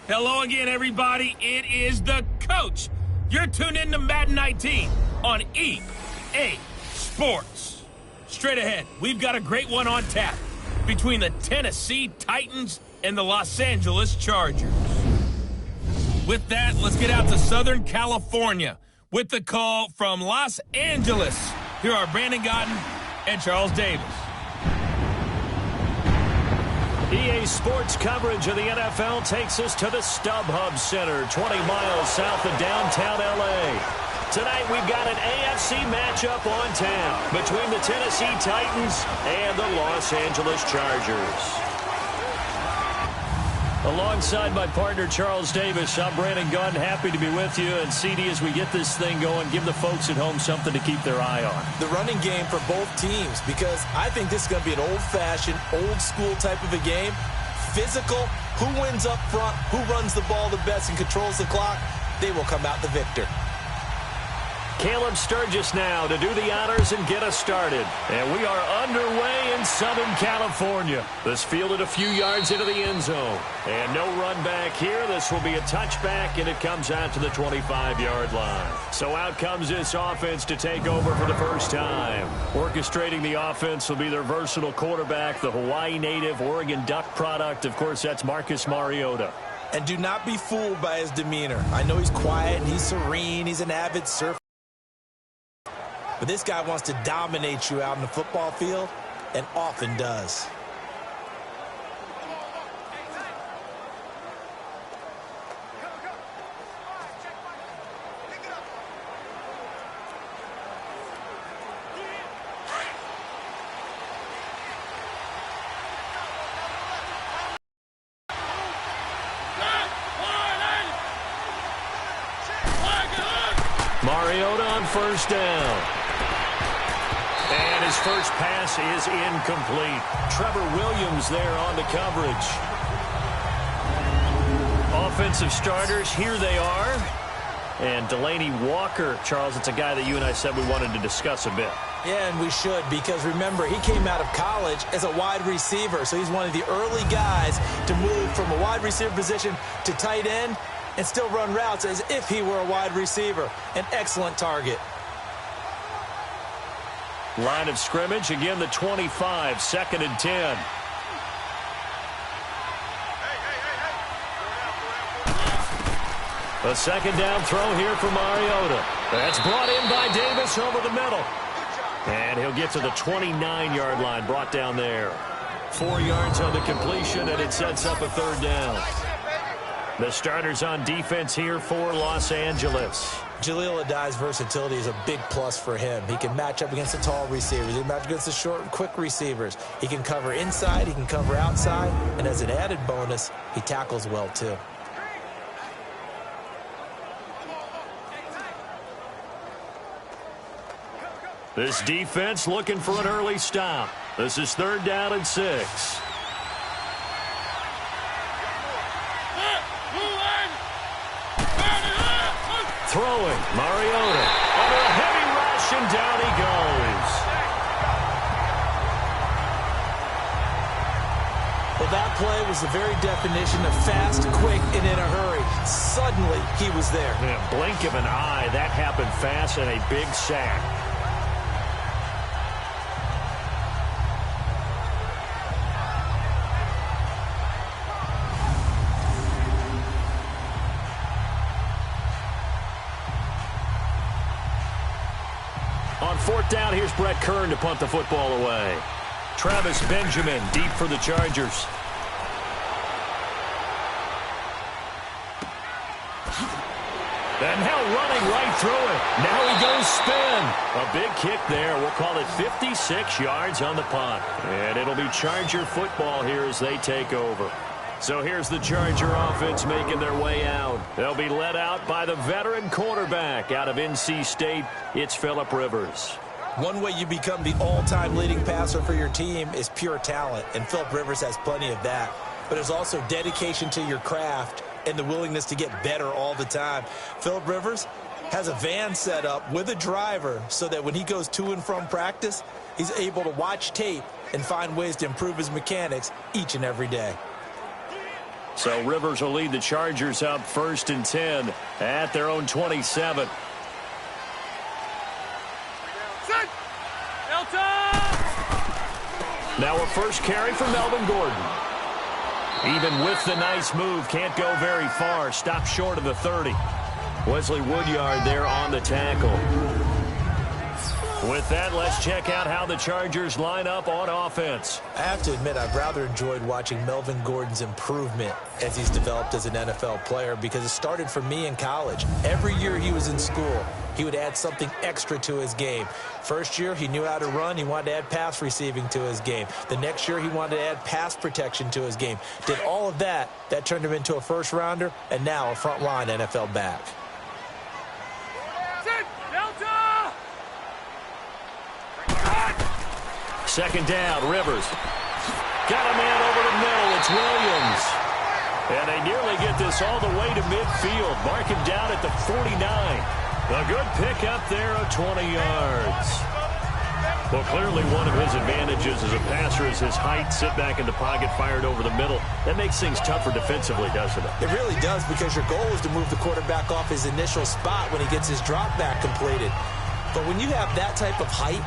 Hello again, everybody. It is the coach. You're tuned in to Madden 19 on EA Sports. Straight ahead, we've got a great one on tap between the Tennessee Titans and the Los Angeles Chargers. With that, let's get out to Southern California with the call from Los Angeles. Here are Brandon Gotten and Charles Davis. EA Sports coverage of the NFL takes us to the StubHub Center, 20 miles south of downtown L.A. Tonight we've got an AFC matchup on tap between the Tennessee Titans and the Los Angeles Chargers. Alongside my partner Charles Davis, I'm Brandon Gunn, happy to be with you. And CD, as we get this thing going, give the folks at home something to keep their eye on. The running game for both teams, because I think this is going to be an old-fashioned, old-school type of a game. Physical, who wins up front, who runs the ball the best and controls the clock, they will come out the victor. Caleb Sturgis now to do the honors and get us started. And we are underway in Southern California. This fielded a few yards into the end zone. And no run back here. This will be a touchback, and it comes out to the 25-yard line. So out comes this offense to take over for the first time. Orchestrating the offense will be their versatile quarterback, the Hawaii native, Oregon Duck product. Of course, that's Marcus Mariota. And do not be fooled by his demeanor. I know he's quiet and he's serene. He's an avid surfer. But this guy wants to dominate you out in the football field, and often does. Mariota on first down. And his first pass is incomplete. Trevor Williams there on the coverage. Offensive starters, here they are. And Delaney Walker, Charles, it's a guy that you and I said we wanted to discuss a bit. Yeah, and we should, because remember, he came out of college as a wide receiver, so he's one of the early guys to move from a wide receiver position to tight end and still run routes as if he were a wide receiver. An excellent target. Line of scrimmage, again the 25, 2nd and 10. A second down throw here for Mariota. That's brought in by Davis over the middle. And he'll get to the 29-yard line, brought down there. 4 yards on the completion, and it sets up a third down. The starters on defense here for Los Angeles. Jaleel Adai's versatility is a big plus for him. He can match up against the tall receivers. He can match against the short and quick receivers. He can cover inside. He can cover outside. And as an added bonus, he tackles well, too. This defense looking for an early stop. This is 3rd down and 6. Throwing, Mariota, under a heavy rush, and down he goes. Well, that play was the very definition of fast, quick, and in a hurry. Suddenly, he was there. In a blink of an eye, that happened fast, and a big sack. On 4th down, here's Brett Kern to punt the football away. Travis Benjamin deep for the Chargers. And now running right through it. Now he goes spin. A big kick there. We'll call it 56 yards on the punt. And it'll be Charger football here as they take over. So here's the Charger offense making their way out. They'll be led out by the veteran quarterback out of NC State. It's Phillip Rivers. One way you become the all-time leading passer for your team is pure talent, and Phillip Rivers has plenty of that. But there's also dedication to your craft and the willingness to get better all the time. Phillip Rivers has a van set up with a driver so that when he goes to and from practice, he's able to watch tape and find ways to improve his mechanics each and every day. So Rivers will lead the Chargers up 1st and 10 at their own 27. Now a first carry for Melvin Gordon. Even with the nice move, can't go very far. Stopped short of the 30. Wesley Woodyard there on the tackle. With that, let's check out how the Chargers line up on offense. I have to admit, I've rather enjoyed watching Melvin Gordon's improvement as he's developed as an NFL player, because it started for me in college. Every year he was in school, he would add something extra to his game. First year, he knew how to run. He wanted to add pass receiving to his game. The next year, he wanted to add pass protection to his game. Did all of that. That turned him into a first-rounder, and now a front-line NFL back. Second down, Rivers. Got a man over the middle. It's Williams. And they nearly get this all the way to midfield. Mark him down at the 49. A good pickup there of 20 yards. Well, clearly one of his advantages as a passer is his height. Sit back in the pocket, fired over the middle. That makes things tougher defensively, doesn't it? It really does, because your goal is to move the quarterback off his initial spot when he gets his drop back completed. But when you have that type of height,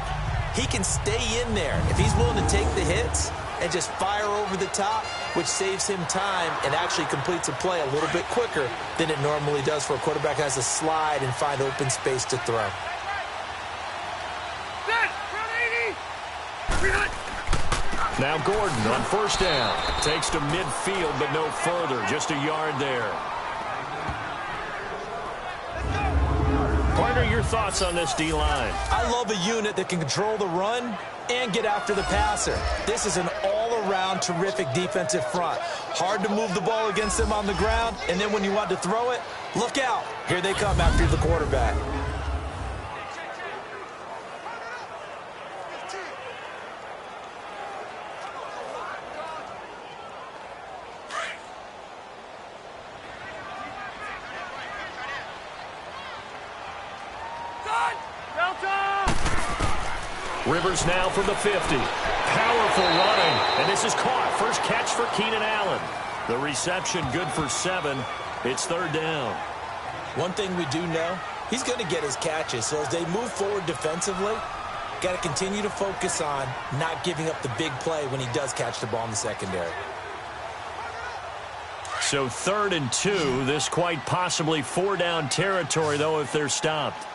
he can stay in there if he's willing to take the hits and just fire over the top, which saves him time and actually completes a play a little bit quicker than it normally does for a quarterback who has to slide and find open space to throw. Now Gordon on first down. Takes to midfield, but no further. Just a yard there. Partner, your thoughts on this D-line? I love a unit that can control the run and get after the passer. This is an all-around terrific defensive front. Hard to move the ball against them on the ground, and then when you want to throw it, look out. Here they come after the quarterback. Rivers now from the 50. Powerful running. And this is caught. First catch for Keenan Allen. The reception good for 7. It's third down. One thing we do know, he's going to get his catches. So as they move forward defensively, got to continue to focus on not giving up the big play when he does catch the ball in the secondary. So 3rd and 2. This quite possibly 4-down territory, though, if they're stopped.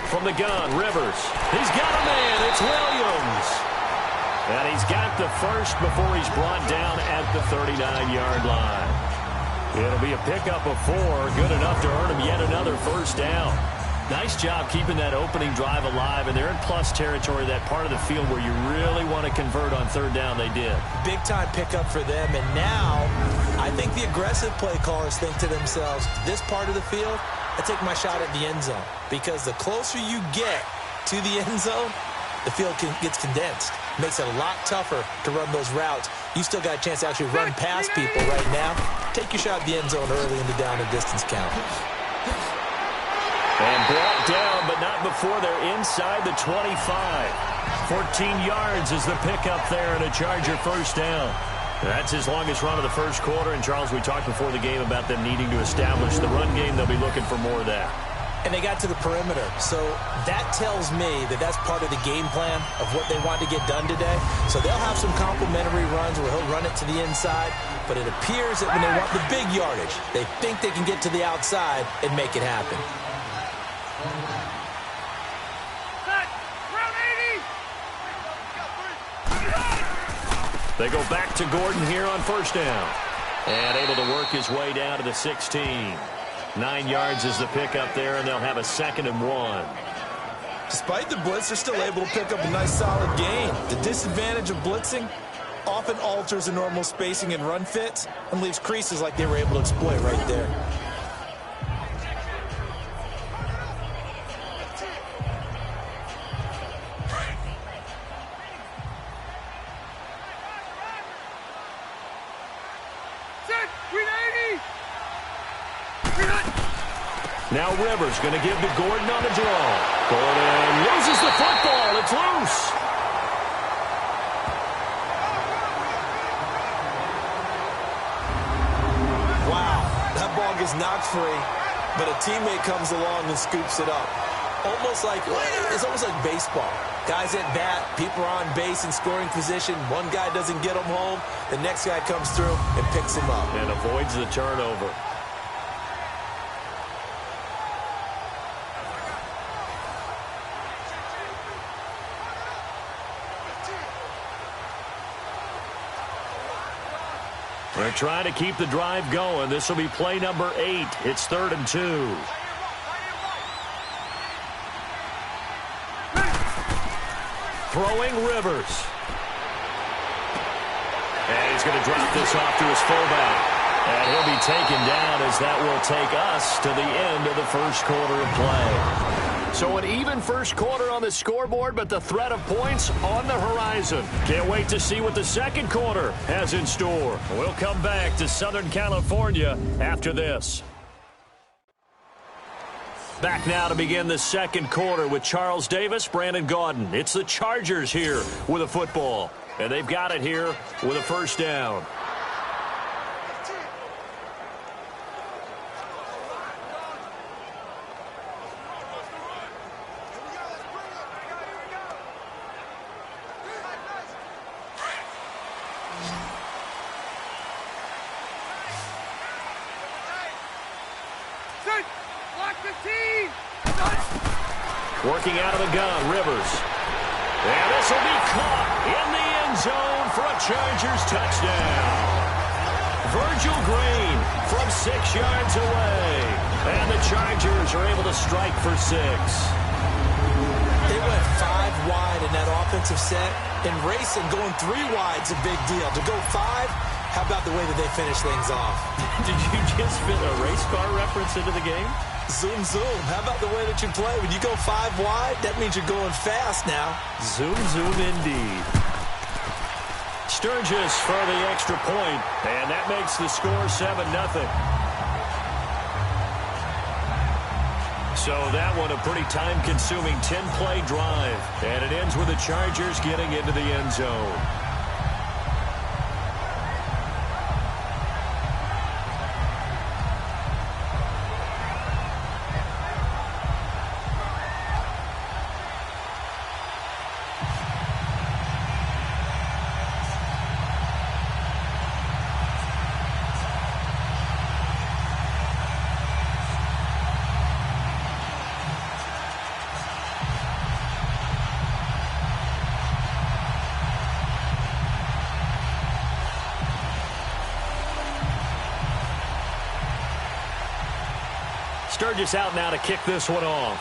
From the gun, Rivers. He's got a man. It's Williams. And he's got the first before he's brought down at the 39-yard line. It'll be a pickup of 4. Good enough to earn him yet another first down. Nice job keeping that opening drive alive, and they're in plus territory, that part of the field where you really want to convert on third down. They did. Big-time pickup for them, and now I think the aggressive play callers think to themselves, this part of the field, I take my shot at the end zone, because the closer you get to the end zone, the field gets condensed. Makes it a lot tougher to run those routes. You still got a chance to actually run past people right now. Take your shot at the end zone early in the down and distance count. And brought down, but not before they're inside the 25. 14 yards is the pickup there, and a Charger first down. That's his longest run of the first quarter. And, Charles, we talked before the game about them needing to establish the run game. They'll be looking for more of that. And they got to the perimeter. So that tells me that that's part of the game plan of what they want to get done today. So they'll have some complementary runs where he'll run it to the inside. But it appears that when they want the big yardage, they think they can get to the outside and make it happen. They go back to Gordon here on first down. And able to work his way down to the 16. 9 yards is the pickup there, and they'll have a 2nd and 1. Despite the blitz, they're still able to pick up a nice solid gain. The disadvantage of blitzing often alters the normal spacing and run fits and leaves creases like they were able to exploit right there. Now Rivers going to give to Gordon on the draw. Gordon loses the football. It's loose. is knocked free, but a teammate comes along and scoops it up. It's almost like baseball. Guys at bat, people are on base in scoring position. One guy doesn't get them home. The next guy comes through and picks him up. And avoids the turnover. They're trying to keep the drive going. This will be play number 8. It's 3rd and 2. Throwing Rivers. And he's going to drop this off to his fullback. And he'll be taken down as that will take us to the end of the first quarter of play. So an even first quarter on the scoreboard, but the threat of points on the horizon. Can't wait to see what the second quarter has in store. We'll come back to Southern California after this. Back now to begin the second quarter with Charles Davis, Brandon Gaudin. It's the Chargers here with a football. And they've got it here with a first down. Working out of the gun, Rivers. And this will be caught in the end zone for a Chargers touchdown. Virgil Green from 6 yards away. And the Chargers are able to strike for 6. They went 5 wide in that offensive set. And racing, going 3 wide's a big deal. To go 5, how about the way that they finish things off? Did you just fit a race car reference into the game? Zoom, zoom. How about the way that you play? When you go 5 wide, that means you're going fast now. Zoom, zoom indeed. Sturgis for the extra point, and that makes the score 7-0. So that one a pretty time-consuming 10-play drive, and it ends with the Chargers getting into the end zone. Sturgis out now to kick this one off.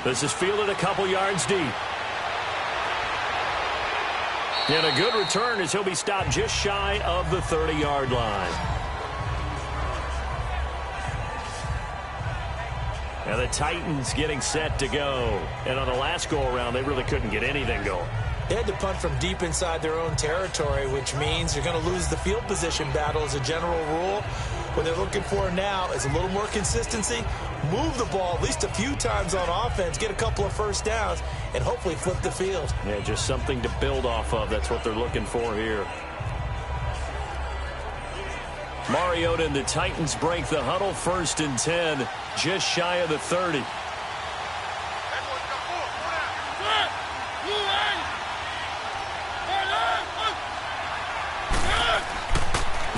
This is fielded a couple yards deep. And a good return as he'll be stopped just shy of the 30-yard line. And the Titans getting set to go. And on the last go-around, they really couldn't get anything going. They had to punt from deep inside their own territory, which means you're going to lose the field position battle as a general rule. What they're looking for now is a little more consistency, move the ball at least a few times on offense, get a couple of first downs, and hopefully flip the field. Yeah, just something to build off of. That's what they're looking for here. Mariota and the Titans break the huddle, 1st and 10, just shy of the 30.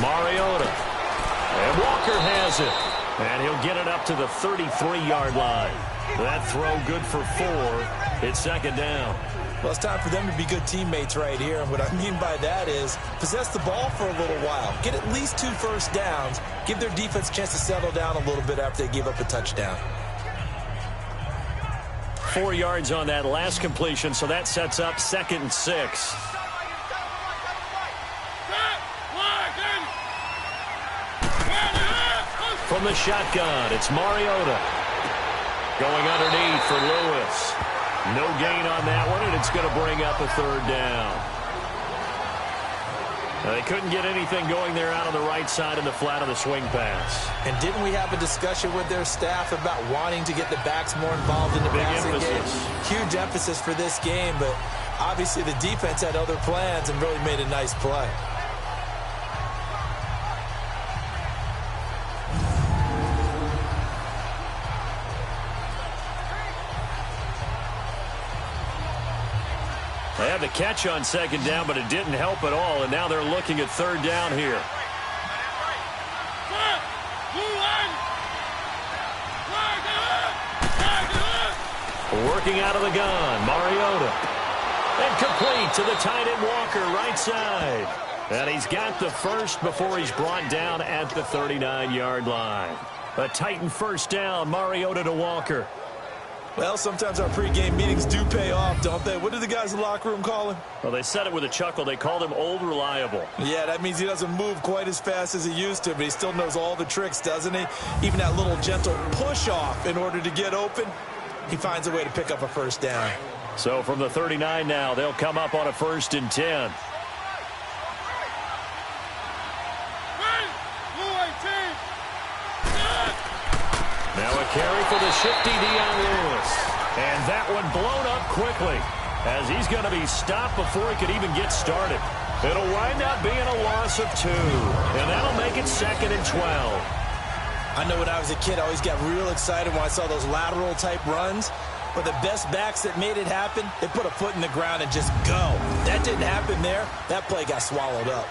Mariota. And Walker has it. And he'll get it up to the 33-yard line. That throw good for 4. It's 2nd down. Well, it's time for them to be good teammates right here. And what I mean by that is possess the ball for a little while. Get at least 2 first downs. Give their defense a chance to settle down a little bit after they give up a touchdown. 4 yards on that last completion, so that sets up 2nd and 6. From the shotgun, it's Mariota. Going underneath for Lewis. No gain on that one, and it's going to bring up a 3rd down. Now, they couldn't get anything going there out on the right side in the flat of the swing pass. And didn't we have a discussion with their staff about wanting to get the backs more involved in the passing game? Huge emphasis for this game, but obviously the defense had other plans and really made a nice play. They had the catch on second down, but it didn't help at all, and now they're looking at third down here. Working out of the gun, Mariota. And complete to the tight end Walker, right side. And he's got the first before he's brought down at the 39-yard line. A Titan first down, Mariota to Walker. Well, sometimes our pregame meetings do pay off, don't they? What did the guys in the locker room call him? Well, they said it with a chuckle. They called him Old Reliable. Yeah, that means he doesn't move quite as fast as he used to, but he still knows all the tricks, doesn't he? Even that little gentle push-off in order to get open, he finds a way to pick up a first down. So from the 39 now, they'll come up on a 1st and 10. Now a carry for the shifty Dion Lewis. And that one blown up quickly as he's going to be stopped before he could even get started. It'll wind up being a loss of 2. And that'll make it 2nd and 12. I know when I was a kid, I always got real excited when I saw those lateral-type runs. But the best backs that made it happen, they put a foot in the ground and just go. That didn't happen there. That play got swallowed up.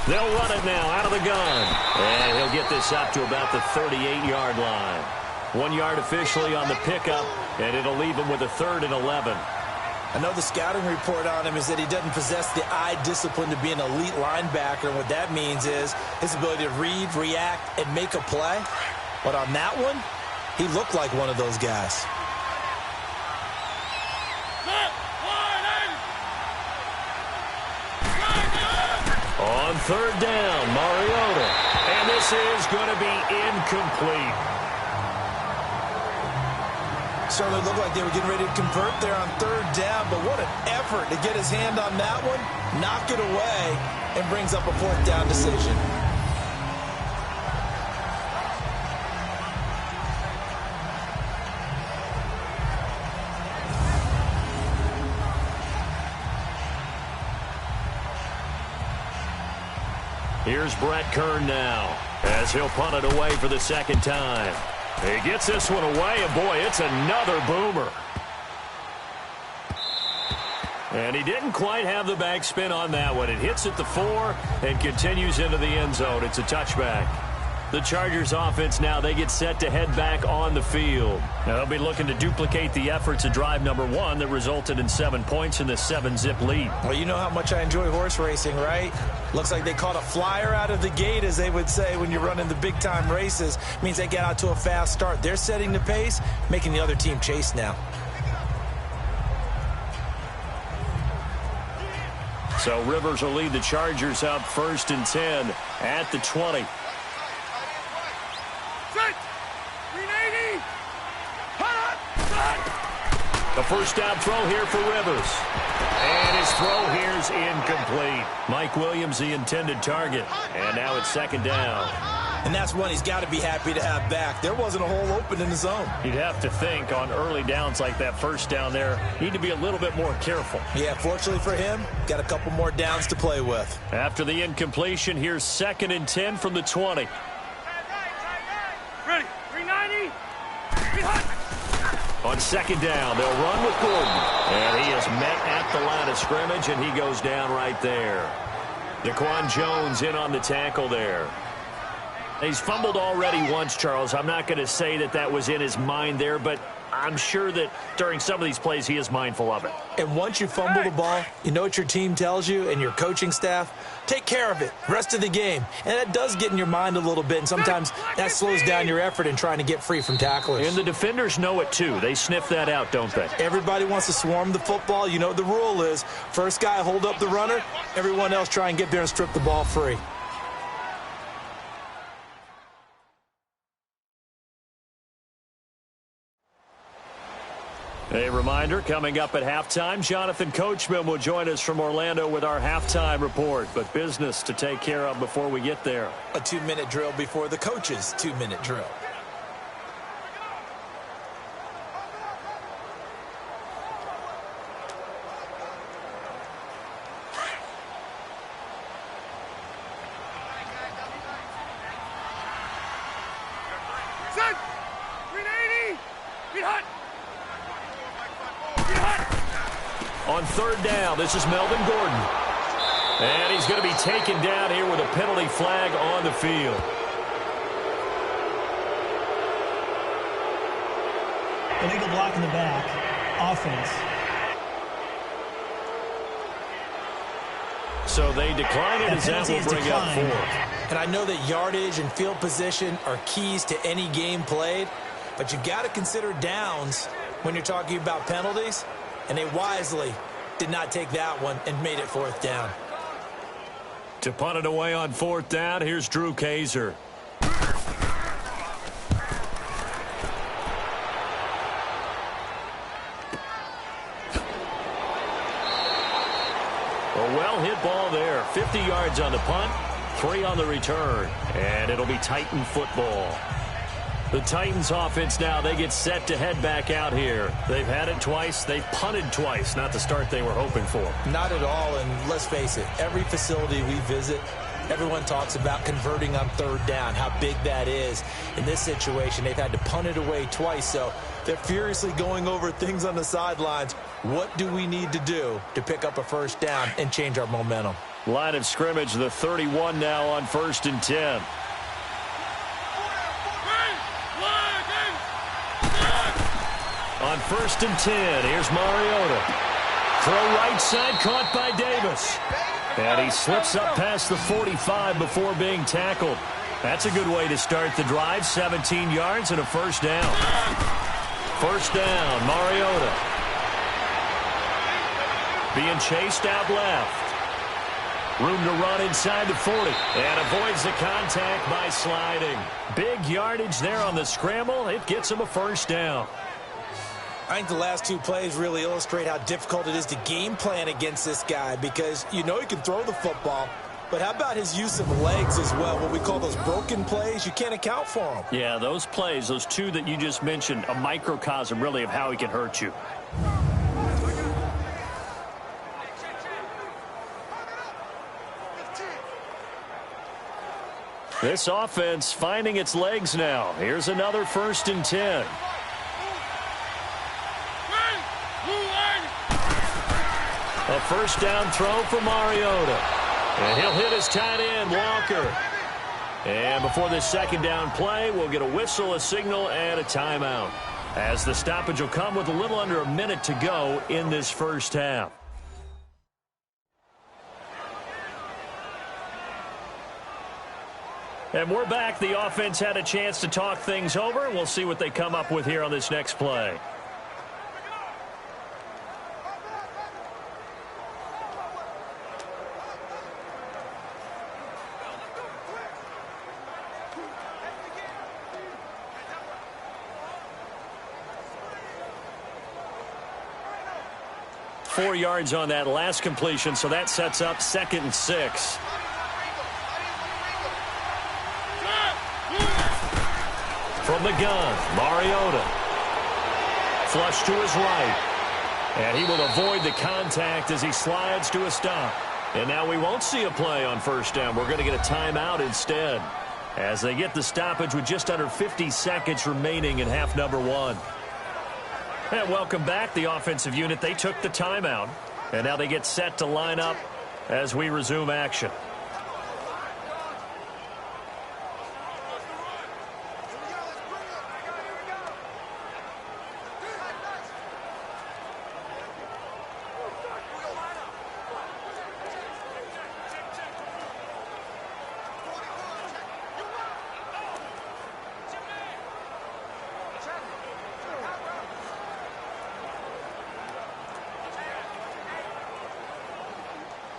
They'll run it now out of the gun. And he'll get this up to about the 38-yard line. 1 yard officially on the pickup, and it'll leave him with a 3rd and 11. I know the scouting report on him is that he doesn't possess the eye discipline to be an elite linebacker, and what that means is his ability to read, react, and make a play. But on that one, he looked like one of those guys. On 3rd down, Mariota. And this is going to be incomplete. Certainly looked like they were getting ready to convert there on 3rd down, but what an effort to get his hand on that one, knock it away, and brings up a 4th down decision. Here's Brett Kern now as he'll punt it away for the 2nd time. He gets this one away, and boy, it's another boomer. And he didn't quite have the backspin on that one. It hits at the 4 and continues into the end zone. It's a touchback. The Chargers offense now, they get set to head back on the field. Now they'll be looking to duplicate the efforts of drive number 1 that resulted in 7 points in the 7-zip lead. Well, you know how much I enjoy horse racing, right? Looks like they caught a flyer out of the gate, as they would say when you're running the big-time races. Means they get out to a fast start. They're setting the pace, making the other team chase now. So Rivers will lead the Chargers up 1st and 10 at the 20. The first down throw here for Rivers. And his throw here's incomplete. Mike Williams, the intended target. And now it's 2nd down. And that's one he's got to be happy to have back. There wasn't a hole open in the zone. You'd have to think on early downs like that first down there, need to be a little bit more careful. Yeah, fortunately for him, got a couple more downs to play with. After the incompletion, here's 2nd and 10 from the 20. Ready, 390, 300. On 2nd down, they'll run with Gordon. And he is met at the line of scrimmage, and he goes down right there. Daquan Jones in on the tackle there. He's fumbled already once, Charles. I'm not going to say that that was in his mind there, but I'm sure that during some of these plays he is mindful of it. And once you fumble the ball, you know what your team tells you and your coaching staff? Take care of it, rest of the game. And that does get in your mind a little bit, and sometimes that slows down your effort in trying to get free from tacklers. And the defenders know it too. They sniff that out, don't they? Everybody wants to swarm the football. You know what the rule is. First guy hold up the runner, everyone else try and get there and strip the ball free. A reminder, coming up at halftime, Jonathan Coachman will join us from Orlando with our halftime report. But business to take care of before we get there. A 2-minute drill before the coach's 2-minute drill. On third down, this is Melvin Gordon. And he's going to be taken down here with a penalty flag on the field. Illegal block in the back. Offense. So they decline it, as that will bring up 4. And I know that yardage and field position are keys to any game played, but you got to consider downs when you're talking about penalties, and they wisely did not take that one and made it 4th down. To punt it away on 4th down, here's Drew Kaiser. A well-hit ball there. 50 yards on the punt, 3 on the return, and it'll be Titan football. The Titans offense now, they get set to head back out here. They've had it twice. They've punted twice. Not the start they were hoping for. Not at all, and let's face it, every facility we visit, everyone talks about converting on 3rd down, how big that is. In this situation, they've had to punt it away twice, so they're furiously going over things on the sidelines. What do we need to do to pick up a 1st down and change our momentum? Line of scrimmage, the 31 now on 1st and 10. On 1st and 10, here's Mariota. Throw right side, caught by Davis. And he slips up past the 45 before being tackled. That's a good way to start the drive. 17 yards and a 1st down. 1st down, Mariota. Being chased out left. Room to run inside the 40. And avoids the contact by sliding. Big yardage there on the scramble. It gets him a 1st down. I think the last 2 plays really illustrate how difficult it is to game plan against this guy, because you know he can throw the football, but how about his use of legs as well? What we call those broken plays, you can't account for them. Yeah, those plays, those 2 that you just mentioned, a microcosm really of how he can hurt you. This offense finding its legs now. Here's another 1st and 10. A 1st down throw for Mariota. And he'll hit his tight end, Walker. And before this 2nd down play, we'll get a whistle, a signal, and a timeout, as the stoppage will come with a little under a minute to go in this 1st half. And we're back. The offense had a chance to talk things over. We'll see what they come up with here on this next play. .4 yards on that last completion, so that sets up 2nd and 6. From the gun, Mariota. Flush to his right. And he will avoid the contact as he slides to a stop. And now we won't see a play on 1st down. We're going to get a timeout instead, as they get the stoppage with just under 50 seconds remaining in half number 1. And welcome back. The offensive unit, they took the timeout, and now they get set to line up as we resume action.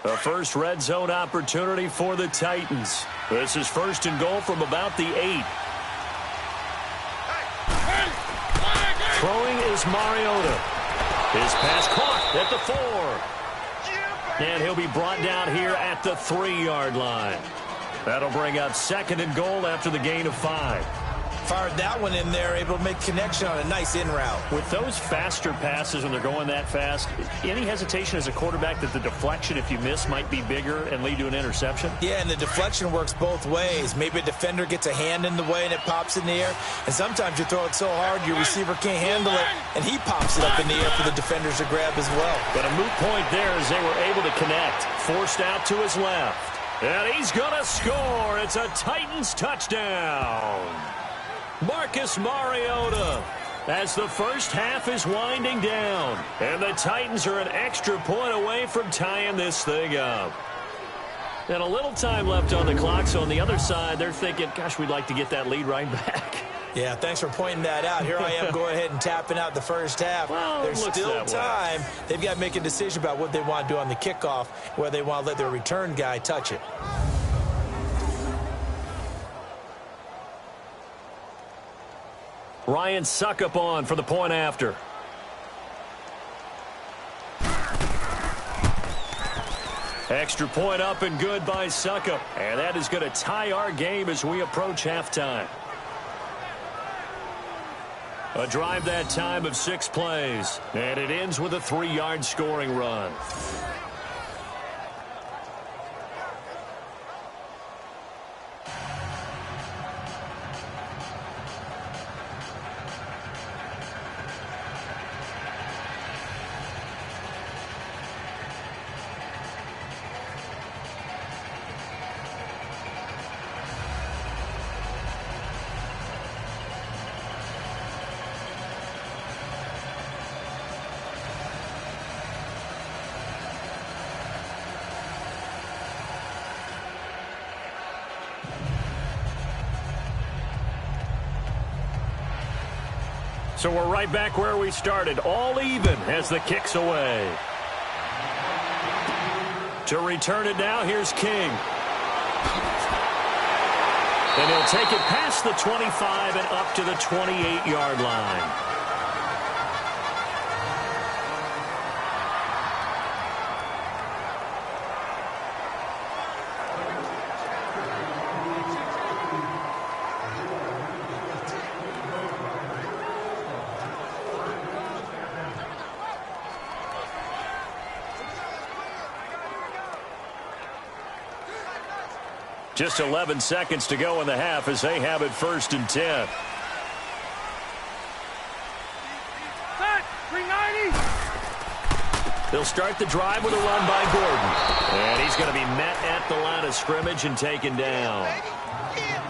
The first red zone opportunity for the Titans. This is 1st and goal from about the 8. Throwing is Mariota. His pass caught at the 4. And he'll be brought down here at the 3-yard line. That'll bring up 2nd and goal after the gain of 5. Fired that one in there, able to make connection on a nice in route. With those faster passes when they're going that fast, any hesitation as a quarterback that the deflection, if you miss, might be bigger and lead to an interception? Yeah, and the deflection works both ways. Maybe a defender gets a hand in the way and it pops in the air. And sometimes you throw it so hard your receiver can't handle it, and he pops it up in the air for the defenders to grab as well. But a moot point there as they were able to connect. Forced out to his left. And he's going to score. It's a Titans touchdown. Marcus Mariota as the first half is winding down. And the Titans are an extra point away from tying this thing up. And a little time left on the clock, so on the other side, they're thinking, gosh, we'd like to get that lead right back. Yeah, thanks for pointing that out. Here I am going ahead and tapping out the first half. Well, there's still time. They've got to make a decision about what they want to do on the kickoff, whether they want to let their return guy touch it. Ryan Suckup on for the point after. Extra point up and good by Suckup. And that is going to tie our game as we approach halftime. A drive that time of 6 plays. And it ends with a 3-yard scoring run. So we're right back where we started, all even as the kick's away. To return it now, here's King. And he'll take it past the 25 and up to the 28-yard line. Just 11 seconds to go in the half as they have it 1st and 10. They'll start the drive with a run by Gordon. And he's going to be met at the line of scrimmage and taken down.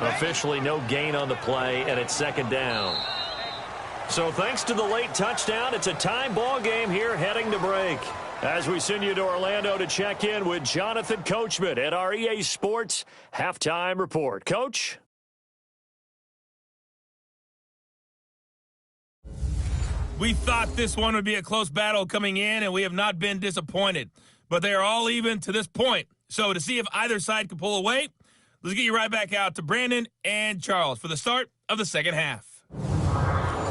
Officially no gain on the play, and it's 2nd down. So thanks to the late touchdown, it's a tie ball game here heading to break. As we send you to Orlando to check in with Jonathan Coachman at our EA Sports Halftime Report. Coach? We thought this one would be a close battle coming in, and we have not been disappointed. But they are all even to this point. So to see if either side can pull away, let's get you right back out to Brandon and Charles for the start of the second half.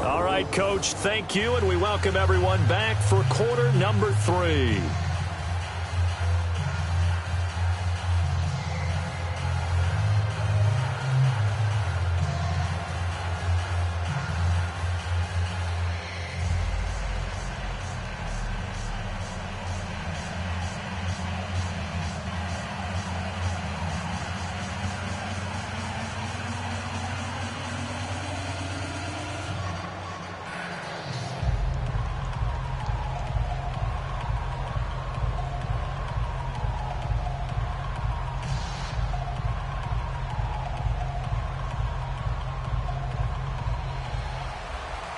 All right, Coach, thank you, and we welcome everyone back for quarter number 3.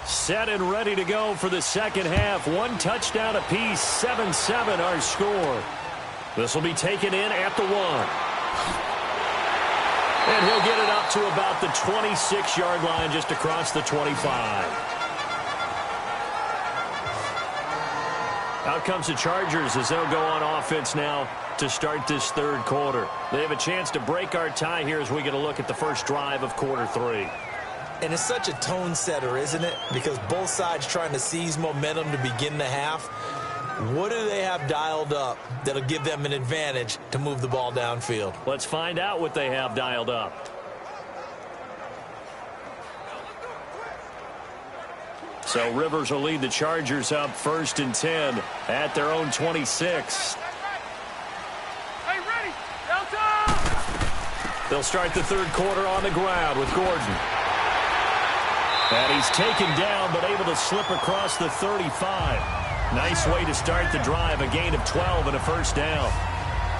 Set and ready to go for the second half. 1 touchdown apiece, 7-7 our score. This will be taken in at the 1. And he'll get it up to about the 26-yard line, just across the 25. Out comes the Chargers as they'll go on offense now to start this third quarter. They have a chance to break our tie here as we get a look at the first drive of quarter 3. And it's such a tone setter, isn't it? Because both sides trying to seize momentum to begin the half. What do they have dialed up that'll give them an advantage to move the ball downfield? Let's find out what they have dialed up. So Rivers will lead the Chargers up 1st and 10 at their own 26. Hey, ready? Delta! They'll start the third quarter on the ground with Gordon. And he's taken down but able to slip across the 35. Nice way to start the drive, a gain of 12 and a first down.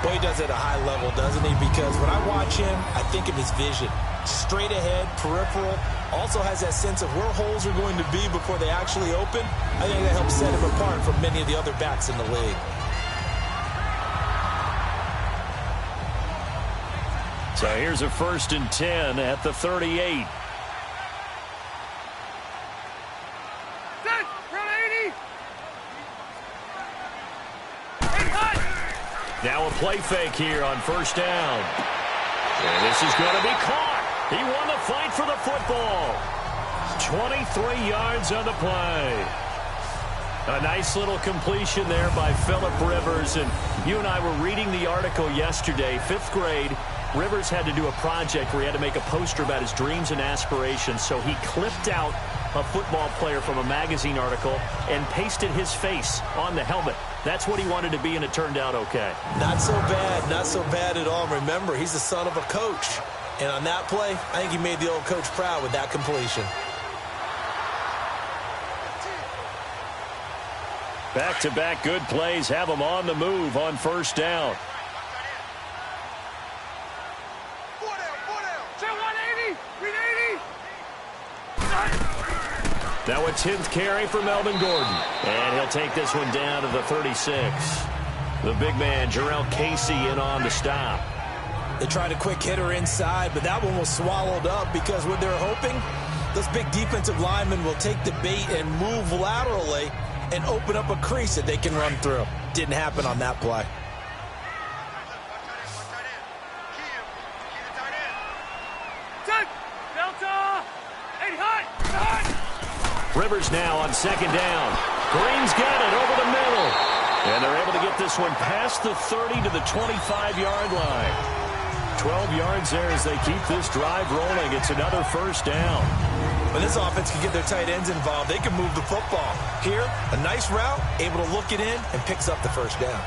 Well, he does it at a high level, doesn't he? Because when I watch him, I think of his vision. Straight ahead, peripheral, also has that sense of where holes are going to be before they actually open. I think that helps set him apart from many of the other backs in the league. So here's a 1st and 10 at the 38. Now a play fake here on 1st down. And this is going to be caught. He won the fight for the football. 23 yards on the play. A nice little completion there by Phillip Rivers. And you and I were reading the article yesterday, 5th grade. Rivers had to do a project where he had to make a poster about his dreams and aspirations. So he clipped out a football player from a magazine article and pasted his face on the helmet. That's what he wanted to be, and it turned out okay. Not so bad at all. Remember, he's the son of a coach. And on that play, I think he made the old coach proud with that completion. Back-to-back good plays have him on the move on 1st down. Now a 10th carry for Melvin Gordon. And he'll take this one down to the 36. The big man, Jarrell Casey, in on the stop. They tried a quick hitter inside, but that one was swallowed up because what they're hoping, those big defensive linemen will take the bait and move laterally and open up a crease that they can run through. Didn't happen on that play. Rivers now on 2nd down. Green's got it over the middle. And they're able to get this one past the 30 to the 25-yard line. 12 yards there as they keep this drive rolling. It's another 1st down. When this offense can get their tight ends involved, they can move the football. Here, a nice route, able to look it in, and picks up the 1st down.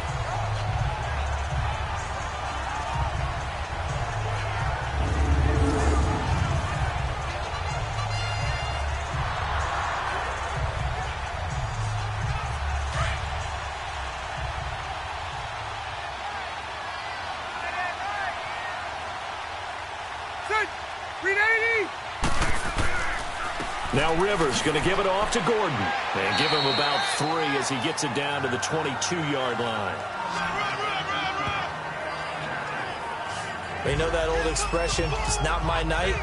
Now Rivers going to give it off to Gordon. And give him about 3 as he gets it down to the 22-yard line. You know that old expression, it's not my night?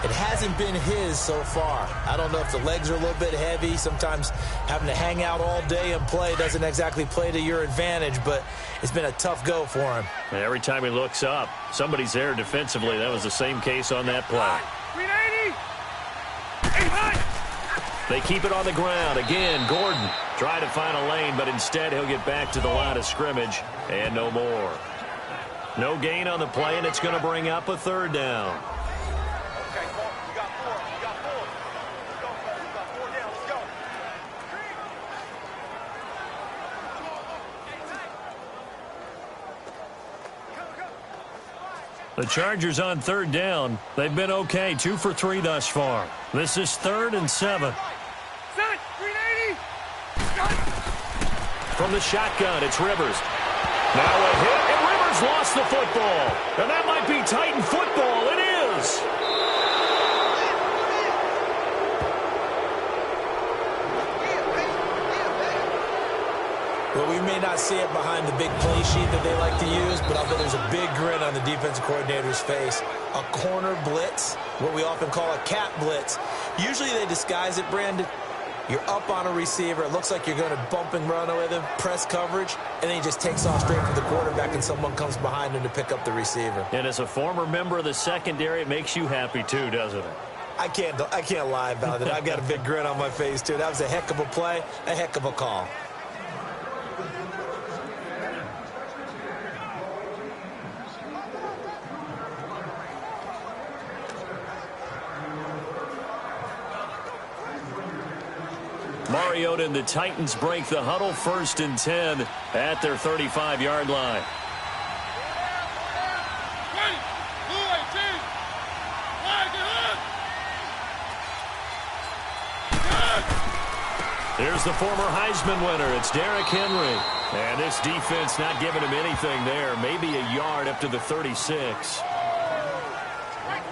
It hasn't been his so far. I don't know if the legs are a little bit heavy. Sometimes having to hang out all day and play doesn't exactly play to your advantage, but it's been a tough go for him. And every time he looks up, somebody's there defensively. That was the same case on that play. They keep it on the ground. Again, Gordon trying to find a lane, but instead he'll get back to the line of scrimmage and no more. No gain on the play, and it's going to bring up a 3rd down. The Chargers on 3rd down. They've been okay, 2 for 3 thus far. This is 3rd and 7. From the shotgun, it's Rivers. Now a hit, and Rivers lost the football. And that might be Titan football. It is. Well, we may not see it behind the big play sheet that they like to use, but I'll bet there's a big grin on the defensive coordinator's face. A corner blitz, what we often call a cat blitz. Usually they disguise it, Brandon. You're up on a receiver. It looks like you're going to bump and run with him, press coverage, and then he just takes off straight for the quarterback, and someone comes behind him to pick up the receiver. And as a former member of the secondary, it makes you happy too, doesn't it? I can't lie about it. I've got a big grin on my face, too. That was a heck of a play, a heck of a call. Mariota and the Titans break the huddle, 1st and 10 at their 35-yard line. Here's the former Heisman winner. It's Derrick Henry. And this defense not giving him anything there. Maybe a yard up to the 36.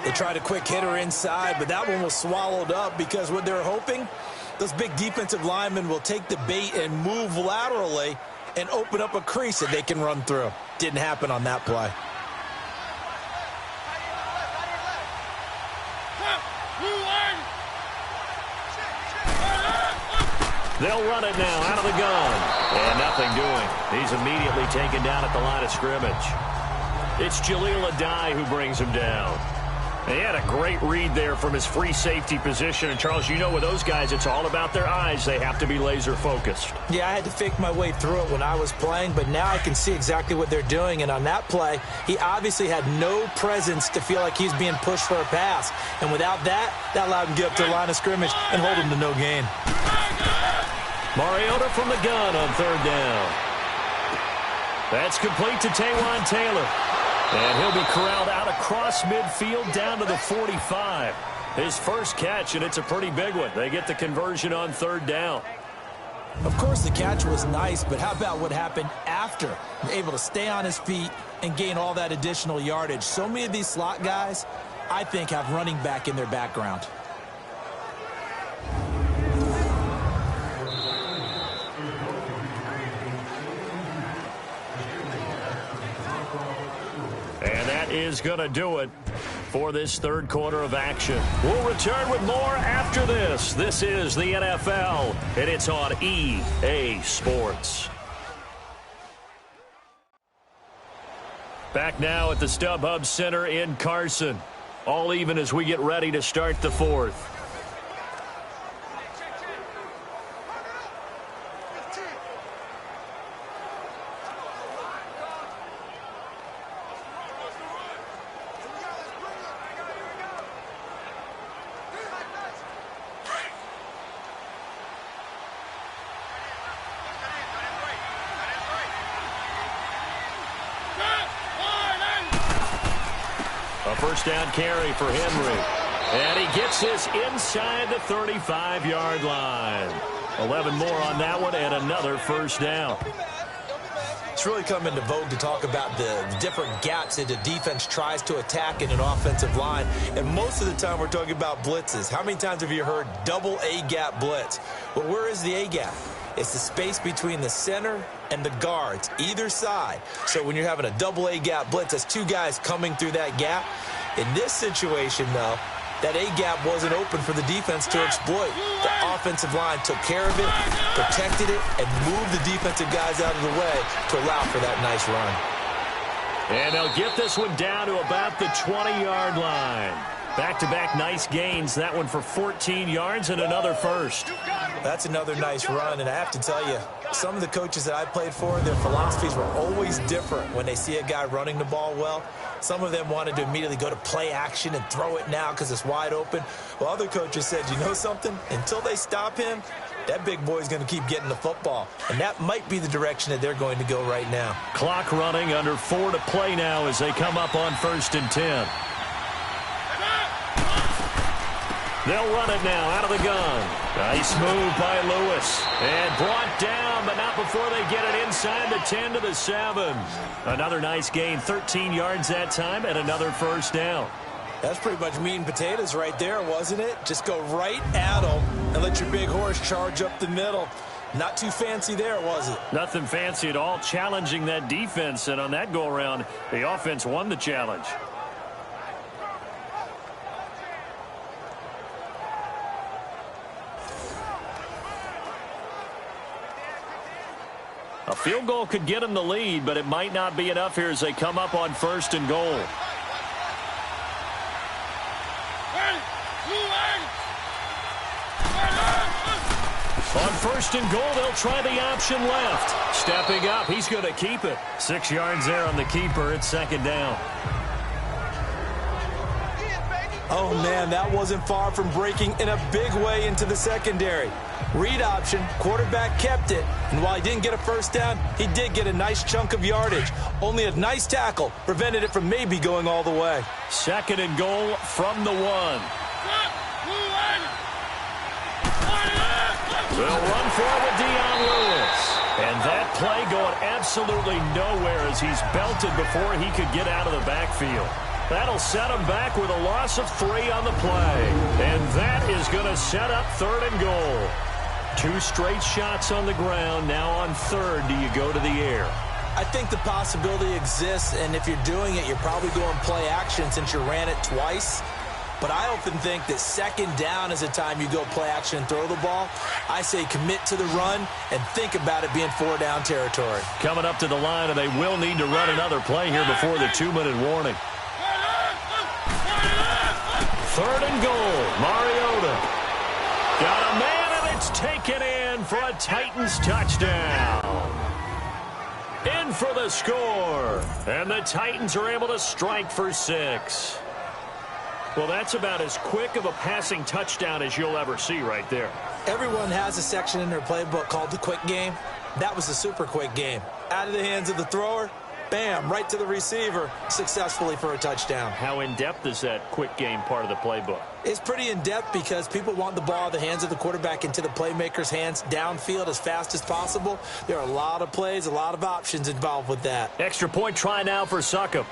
They tried a quick hitter inside, but that one was swallowed up because what they're hoping, those big defensive linemen will take the bait and move laterally and open up a crease that they can run through. Didn't happen on that play. They'll run it now out of the gun. And nothing doing. He's immediately taken down at the line of scrimmage. It's Jaleel Adai who brings him down. He had a great read there from his free safety position. And, Charles, you know with those guys, it's all about their eyes. They have to be laser focused. Yeah, I had to fake my way through it when I was playing, but now I can see exactly what they're doing. And on that play, he obviously had no presence to feel like he's being pushed for a pass. And without that, that allowed him to get up to the line of scrimmage and hold him to no gain. Mariota from the gun on 3rd down. That's complete to Taywan Taylor. And he'll be corralled out across midfield down to the 45. His first catch, and it's a pretty big one. They get the conversion on 3rd down. Of course, the catch was nice, but how about what happened after? Able to stay on his feet and gain all that additional yardage. So many of these slot guys, I think, have running back in their background. And that is going to do it for this 3rd quarter of action. We'll return with more after this. This is the NFL, and it's on EA Sports. Back now at the StubHub Center in Carson. All even as we get ready to start the 4th. A first down carry for Henry. And he gets this inside the 35-yard line. 11 more on that one and another first down. It's really come into vogue to talk about the different gaps that the defense tries to attack in an offensive line. And most of the time we're talking about blitzes. How many times have you heard double A-gap blitz? Well, where is the A-gap? It's the space between the center and the guards, either side. So when you're having a double A-gap blitz, that's 2 guys coming through that gap. In this situation, though, that A-gap wasn't open for the defense to exploit. The offensive line took care of it, protected it, and moved the defensive guys out of the way to allow for that nice run. And they'll get this one down to about the 20-yard line. Back-to-back nice gains. That one for 14 yards and another first. That's another nice run, and I have to tell you, some of the coaches that I played for, their philosophies were always different when they see a guy running the ball well. Some of them wanted to immediately go to play action and throw it now because it's wide open. Well, other coaches said, you know something? Until they stop him, that big boy's going to keep getting the football. And that might be the direction that they're going to go right now. Clock running, under 4 to play now as they come up on 1st and 10. They'll run it now out of the gun. Nice move by Lewis. And brought down, but not before they get it inside the 10 to the 7. Another nice gain, 13 yards that time, and another first down. That's pretty much meat and potatoes right there, wasn't it? Just go right at them and let your big horse charge up the middle. Not too fancy there, was it? Nothing fancy at all, challenging that defense. And on that go-around, the offense won the challenge. A field goal could get them the lead, but it might not be enough here as they come up on 1st and goal. On 1st and goal, they'll try the option left. Stepping up, he's going to keep it. 6 yards there on the keeper. It's 2nd down. Oh, man, that wasn't far from breaking in a big way into the secondary. Read option, quarterback kept it, and while he didn't get a first down, he did get a nice chunk of yardage. Only a nice tackle prevented it from maybe going all the way. 2nd and goal from the 1. They'll run for it with Dion Lewis. And that play going absolutely nowhere as he's belted before he could get out of the backfield. That'll set him back with a loss of 3 on the play. And that is going to set up 3rd and goal. 2 straight shots on the ground. Now on 3rd, do you go to the air? I think the possibility exists, and if you're doing it, you're probably going play action since you ran it twice. But I often think that 2nd down is the time you go play action and throw the ball. I say commit to the run and think about it being 4-down territory. Coming up to the line, and they will need to run another play here before the 2-minute warning. 3rd and goal. Mariota. Got a man, and it's taken in for a Titans touchdown. In for the score. And the Titans are able to strike for 6. Well, that's about as quick of a passing touchdown as you'll ever see right there. Everyone has a section in their playbook called the quick game. That was the super quick game. Out of the hands of the thrower, bam, right to the receiver, successfully for a touchdown. How in-depth is that quick game part of the playbook? It's pretty in-depth because people want the ball out of the hands of the quarterback into the playmaker's hands downfield as fast as possible. There are a lot of plays, a lot of options involved with that. Extra point try now for Succop.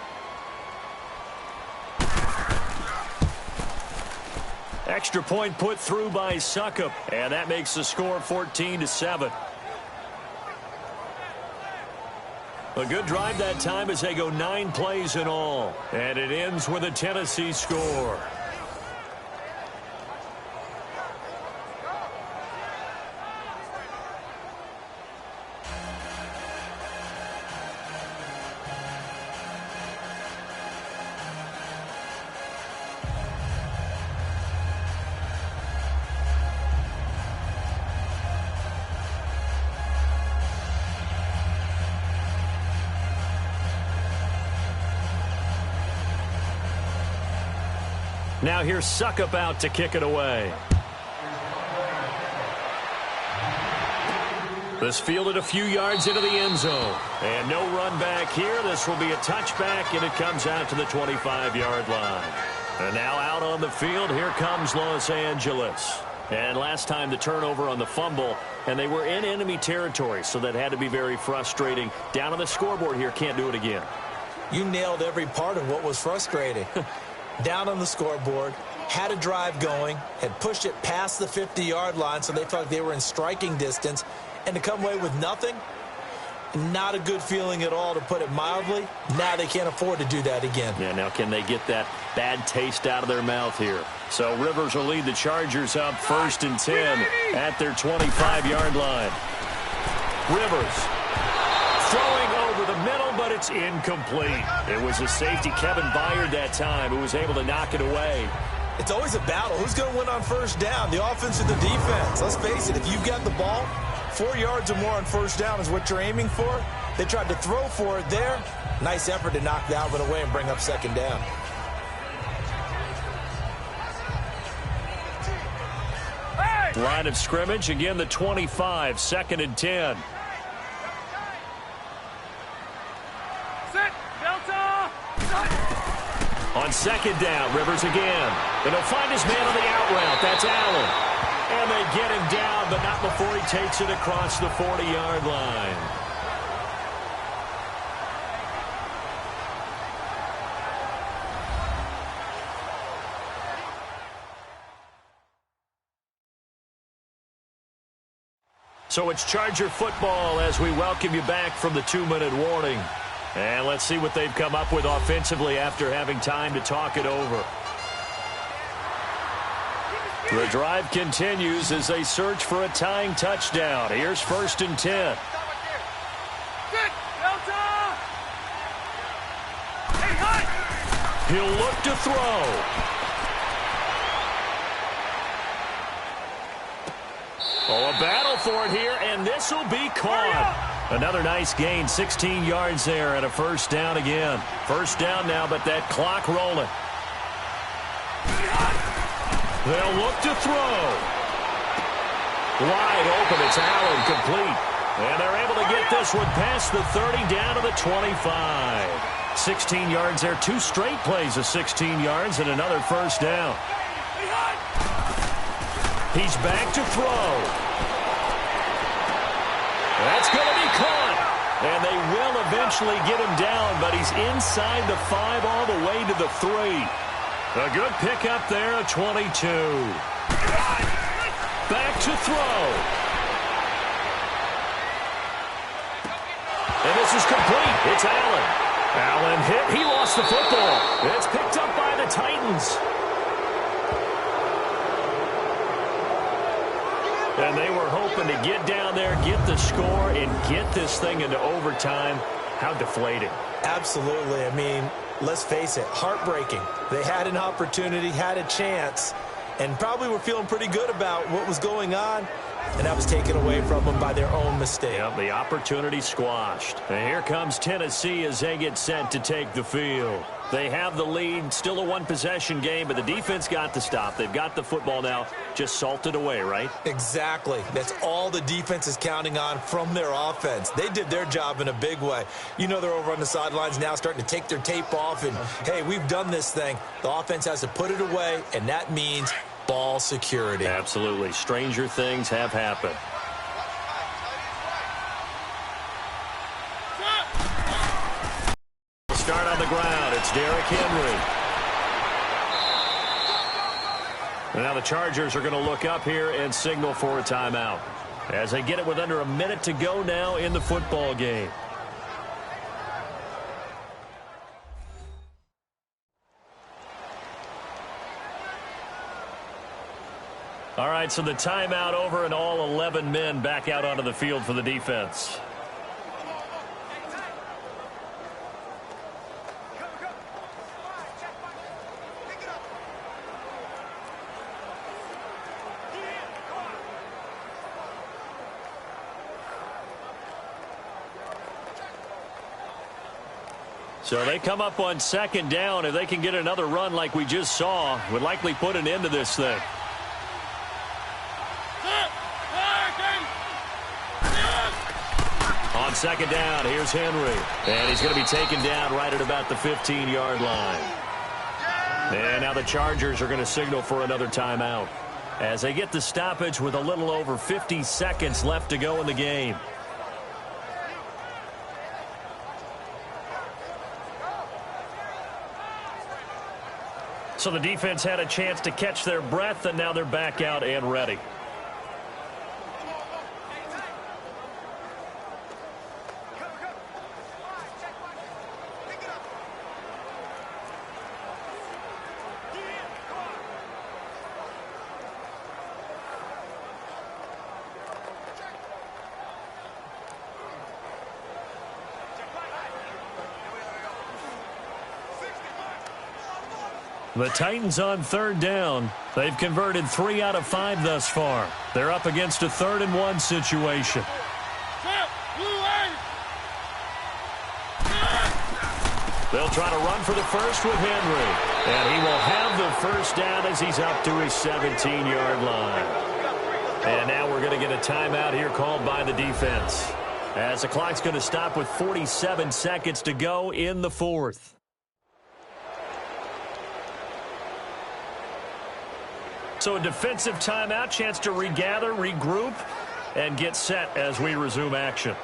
Extra point put through by Succop, and that makes the score 14-7. A good drive that time as they go 9 plays in all, and it ends with a Tennessee score. Now here's Succop out to kick it away. This fielded a few yards into the end zone. And no run back here. This will be a touchback, and it comes out to the 25-yard line. And now out on the field, here comes Los Angeles. And last time the turnover on the fumble, and they were in enemy territory, so that had to be very frustrating. Down on the scoreboard here, can't do it again. You nailed every part of what was frustrating. Down on the scoreboard, had a drive going, had pushed it past the 50-yard line so they felt like they were in striking distance, and to come away with nothing, not a good feeling at all, to put it mildly. Now they can't afford to do that again. Yeah, now can they get that bad taste out of their mouth here? So Rivers will lead the Chargers up 1st and 10 at their 25-yard line. Rivers throwing over the middle, but it's incomplete. It was a safety, Kevin Byard, that time, who was able to knock it away. It's always a battle. Who's going to win on 1st down, the offense or the defense? Let's face it, if you've got the ball, 4 yards or more on 1st down is what you're aiming for. They tried to throw for it there. Nice effort to knock that one away and bring up 2nd down. Line of scrimmage, again the 25, 2nd and 10. On 2nd down, Rivers again. And he'll find his man on the out route. That's Allen. And they get him down, but not before he takes it across the 40-yard line. So it's Charger football as we welcome you back from the 2-minute warning. And let's see what they've come up with offensively after having time to talk it over. The drive continues as they search for a tying touchdown. Here's 1st and 10. He'll look to throw. Oh, a battle for it here, and this will be caught. Another nice gain, 16 yards there, and a 1st down again. 1st down now, but that clock rolling. They'll look to throw. Wide open, it's Allen, complete. And they're able to get this one past the 30 down to the 25. 16 yards there, 2 straight plays of 16 yards and another first down. He's back to throw. That's going to be caught. And they will eventually get him down, but he's inside the 5 all the way to the 3. A good pickup there, a 22. Back to throw. And this is complete. It's Allen. Allen hit. He lost the football. It's picked up by the Titans. And they were hoping to get down there, get the score, and get this thing into overtime. How deflating. Absolutely. I mean, let's face it, heartbreaking. They had an opportunity, had a chance, and probably were feeling pretty good about what was going on, and that was taken away from them by their own mistake. Yep, the opportunity squashed. And here comes Tennessee as they get set to take the field. They have the lead, still a one-possession game, but the defense got to stop. They've got the football now, just salted away, right? Exactly. That's all the defense is counting on from their offense. They did their job in a big way. You know they're over on the sidelines now starting to take their tape off, and, hey, we've done this thing. The offense has to put it away, and that means ball security. Absolutely. Stranger things have happened. Start on the ground. It's Derrick Henry. And now the Chargers are going to look up here and signal for a timeout as they get it with under a minute to go now in the football game. All right, so the timeout over and all 11 men back out onto the field for the defense. So they come up on second down. If they can get another run like we just saw, would likely put an end to this thing. On second down, here's Henry. And he's going to be taken down right at about the 15-yard line. And now the Chargers are going to signal for another timeout as they get the stoppage with a little over 50 seconds left to go in the game. So the defense had a chance to catch their breath, and now they're back out and ready. The Titans on third down. They've converted 3 out of 5 thus far. They're up against a 3rd-and-1 situation. They'll try to run for the first with Henry. And he will have the first down as he's up to his 17-yard line. And now we're going to get a timeout here called by the defense, as the clock's going to stop with 47 seconds to go in the 4th. So a defensive timeout, chance to regather, regroup, and get set as we resume action.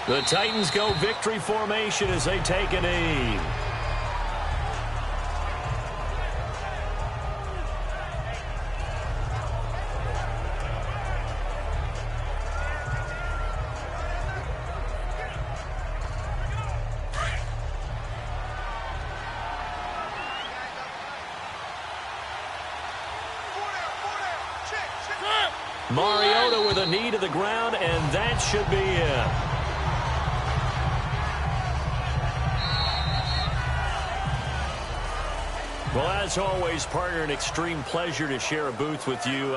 The Titans go victory formation as they take a knee. Mariota with a knee to the ground, and that should be it. Well, as always, partner, an extreme pleasure to share a booth with you.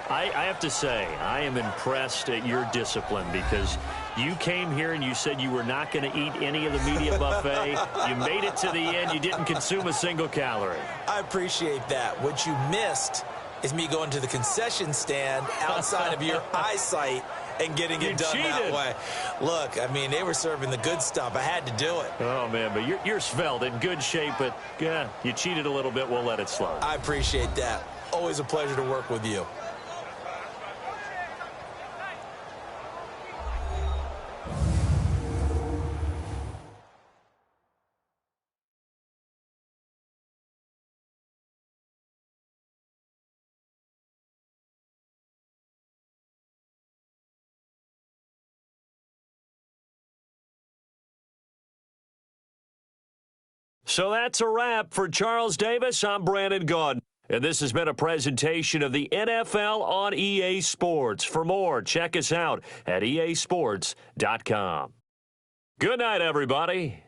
I have to say, I am impressed at your discipline because you came here and you said you were not going to eat any of the media buffet. You made it to the end. You didn't consume a single calorie. I appreciate that. What you missed is me going to the concession stand outside of your eyesight and getting it done that way. Look, I mean, they were serving the good stuff. I had to do it. Oh, man, but you're svelte, in good shape, but yeah, you cheated a little bit. We'll let it slide. I appreciate that. Always a pleasure to work with you. So that's a wrap for Charles Davis. I'm Brandon Gaudin. And this has been a presentation of the NFL on EA Sports. For more, check us out at easports.com. Good night, everybody.